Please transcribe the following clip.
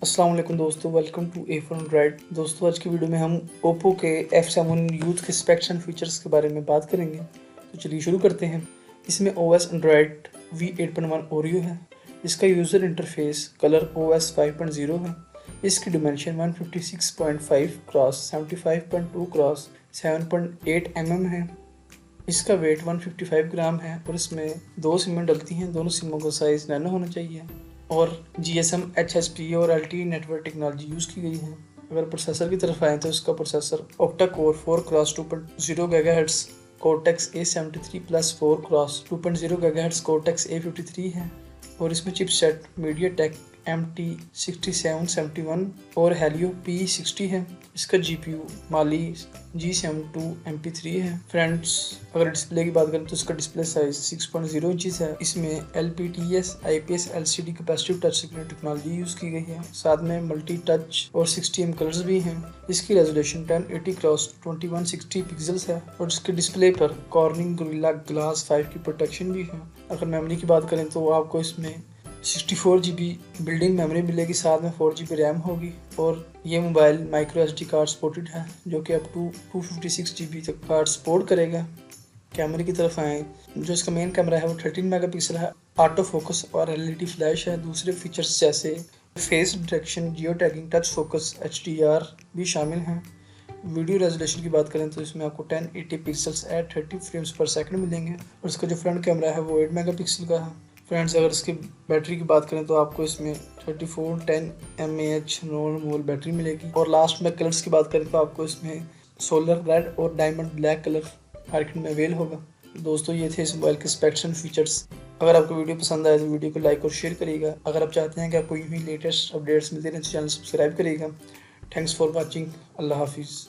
अस्सलाम वालेकुम दोस्तों, welcome to A for Android. दोस्तों आज की वीडियो में हम ओप्पो के F7 यूथ के स्पेक्स एंड फीचर्स के बारे में बात करेंगे। तो चलिए शुरू करते हैं। इसमें OS एंड्रॉइड V8.1 ओरियो है। इसका यूज़र इंटरफेस कलर OS 5.0 है। इसकी डिमेंशन 156.5 क्रॉस 75.2 क्रॉस 7.8 mm है। इसका वेट 155 ग्राम है और इसमें 2 सिमें डलती हैं। दोनों सिमों का साइज़ नैनो होना चाहिए और GSM HSP और LTE नेटवर्क टेक्नोलॉजी यूज़ की गई है। अगर प्रोसेसर की तरफ आए तो इसका processor octa core 4 cross 2.0 GHz cortex A73 plus 4 cross 2.0 GHz cortex A53 है और इसमें चिपसेट मीडियाटेक MT6771 और हेलियो P60 है। इसका GPU माली G72 MP3 है। फ्रेंड्स, अगर डिस्प्ले की बात करें तो इसका डिस्प्ले साइज 6.0 इंचेस है। इसमें LPTS IPS LCD capacitive touch screen technology use की गई है। साथ में मल्टी टच और 60 कलर्स भी हैं। इसकी रेजोल्यूशन 1080 क्रॉस 2160 पिक्सल्स है और इसके डिस्प्ले पर कॉर्निंग गोरिल्ला ग्लास 5 की प्रोटेक्शन भी है। अगर मेमोरी की बात करें तो आपको इसमें 64 GB बिल्डिंग मेमोरी मिलेगी, साथ में 4 GB रैम होगी और ये mobile micro SD card supported है जो कि अप टू 256 GB तक कार्ड सपोर्ट करेगा। कैमरे की तरफ आएँ, जो इसका मेन कैमरा है वो 13 मेगापिक्सल है। ऑटो फोकस और LED फ्लैश है। दूसरे फीचर्स जैसे face detection, geo tagging, touch focus, HDR भी शामिल हैं। वीडियो रेजोल्यूशन की बात करें तो इसमें आपको 1080 पिक्सल्स एट 30 फ्रेम्स पर सेकंड मिलेंगे और इसका जो फ्रंट कैमरा है वो 8 मेगापिक्सल का है। फ्रेंड्स, अगर इसकी बैटरी की बात करें तो आपको इसमें 3410 mAh नॉर्मल बैटरी मिलेगी और लास्ट में कलर्स की बात करें तो आपको इसमें सोलर रेड और डायमंड ब्लैक कलर मार्केट में अवेल होगा। दोस्तों, ये थे इस मोबाइल के स्पेक्स एंड फीचर्स। अगर आपको वीडियो पसंद आए तो वीडियो को लाइक और शेयर करिएगा। अगर आप चाहते हैं कि आपको यूँ ही लेटेस्ट अपडेट्स मिलते रहें तो चैनल सब्सक्राइब करिएगा। Thanks for watching. अल्लाह हाफिज़।